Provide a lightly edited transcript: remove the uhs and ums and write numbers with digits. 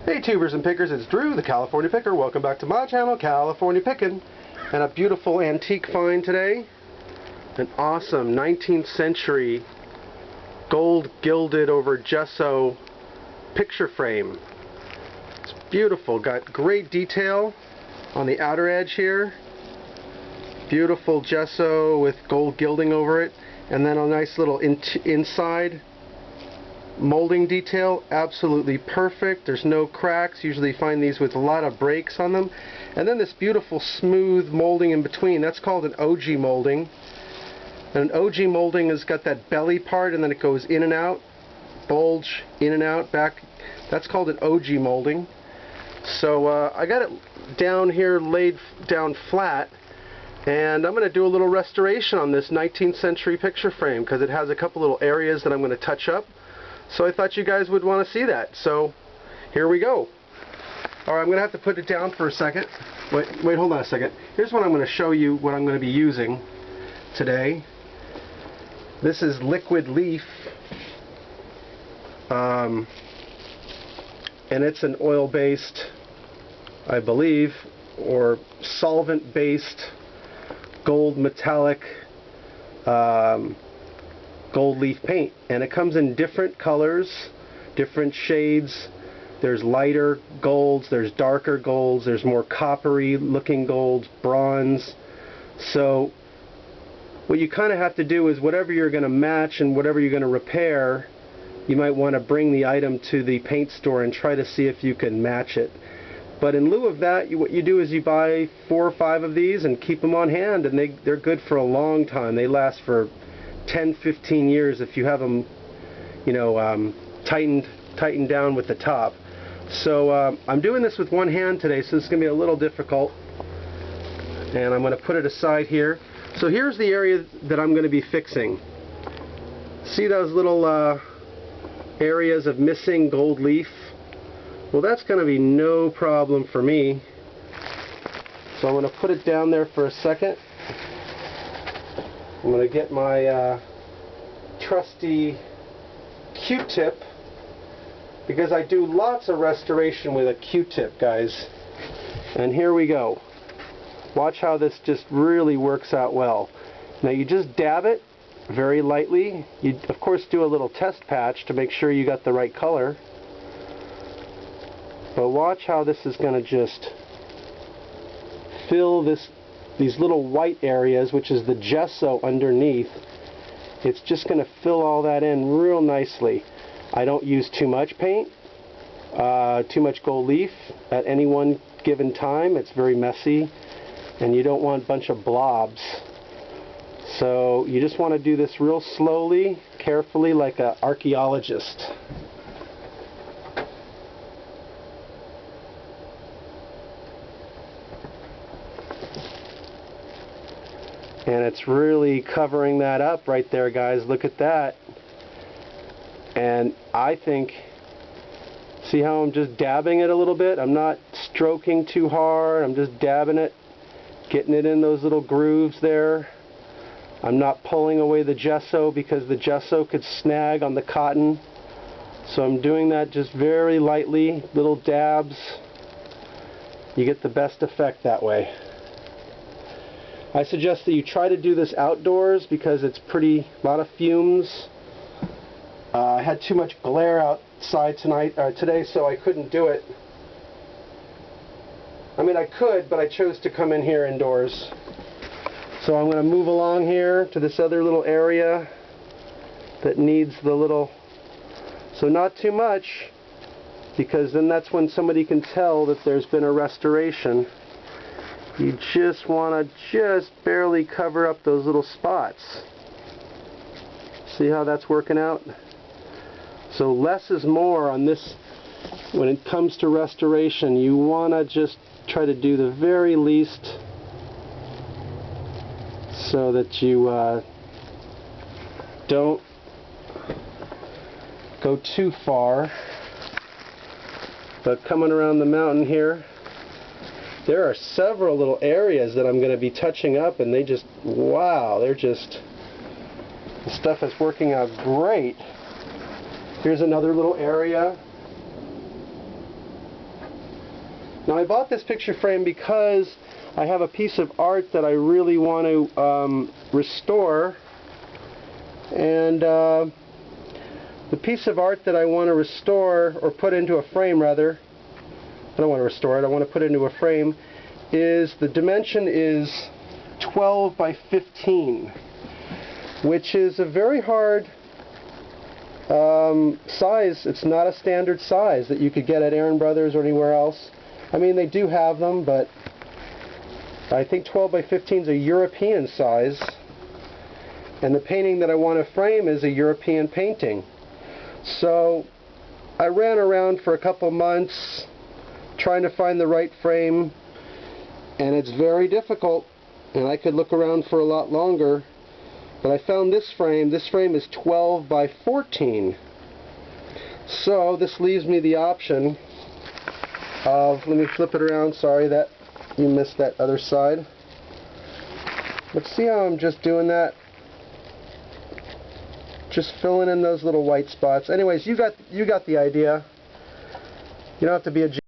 Hey tubers and pickers, it's Drew, the California Picker. Welcome back to my channel, California Pickin'. And a beautiful antique find today. An awesome 19th century gold gilded over gesso picture frame. It's beautiful, got great detail on the outer edge here. Beautiful gesso with gold gilding over it. And then a nice little inside molding detail, absolutely perfect. There's no cracks. Usually you find these with a lot of breaks on them. And then this beautiful smooth molding in between. That's called an OG molding. And an OG molding has got that belly part and then it goes in and out, bulge, in and out, back. That's called an OG molding. So I got it down here, laid down flat, and I'm going to do a little restoration on this 19th century picture frame because it has a couple little areas that I'm going to touch up. So I thought you guys would want to see that. So here we go. Alright, I'm going to have to put it down for a second. Wait, hold on a second. Here's what I'm going to show you what I'm going to be using today. This is liquid leaf. And it's an oil-based, I believe, or solvent-based gold metallic gold leaf paint, and it comes in different colors, different shades. There's lighter golds, there's darker golds, there's more coppery looking golds, bronze. So what you kind of have to do is whatever you're going to match and whatever you're going to repair, you might want to bring the item to the paint store and try to see if you can match it. But in lieu of that, what you do is you buy 4 or 5 of these and keep them on hand, and they're good for a long time. They last for 10-15 years if you have them, you know, tightened down with the top. So I'm doing this with one hand today, so this is going to be a little difficult. And I'm going to put it aside here. So here's the area that I'm going to be fixing. See those little areas of missing gold leaf? Well, that's going to be no problem for me. So I'm going to put it down there for a second. I'm going to get my trusty Q-tip, because I do lots of restoration with a Q-tip, guys. And here we go. Watch how this just really works out well. Now you just dab it very lightly. You of course do a little test patch to make sure you got the right color. But watch how this is going to just fill these little white areas, which is the gesso underneath. It's just going to fill all that in real nicely. I don't use too much paint, too much gold leaf at any one given time. It's very messy, and you don't want a bunch of blobs. So you just want to do this real slowly, carefully, like an archaeologist. And it's really covering that up right there, guys. Look at that. And I think, see how I'm just dabbing it a little bit? I'm not stroking too hard. I'm just dabbing it, getting it in those little grooves there. I'm not pulling away the gesso because the gesso could snag on the cotton. So I'm doing that just very lightly, little dabs. You get the best effect that way. I suggest that you try to do this outdoors because it's a lot of fumes. I had too much glare outside today, so I couldn't do it. I mean, I could, but I chose to come in here indoors. So I'm going to move along here to this other little area that needs the little, so not too much, because then that's when somebody can tell that there's been a restoration. You just want to just barely cover up those little spots. See how that's working out? So less is more on this. When it comes to restoration, you want to just try to do the very least so that you don't go too far. But coming around the mountain here, there are several little areas that I'm going to be touching up, and they just, wow, they're just, the stuff is working out great. Here's another little area. Now I bought this picture frame because I have a piece of art that I really want to restore, and the piece of art that I want to restore, or put into a frame rather, I don't want to restore it, I want to put it into a frame, is the dimension is 12 by 15, which is a very hard size. It's not a standard size that you could get at Aaron Brothers or anywhere else. I mean, they do have them, but I think 12 by 15 is a European size, and the painting that I want to frame is a European painting. So I ran around for a couple months trying to find the right frame, and it's very difficult, and I could look around for a lot longer, but I found this frame. This frame is 12 by 14. So this leaves me the option of, let me flip it around, sorry that you missed that other side. Let's see how I'm just doing that. Just filling in those little white spots. Anyways, you got the idea. You don't have to be a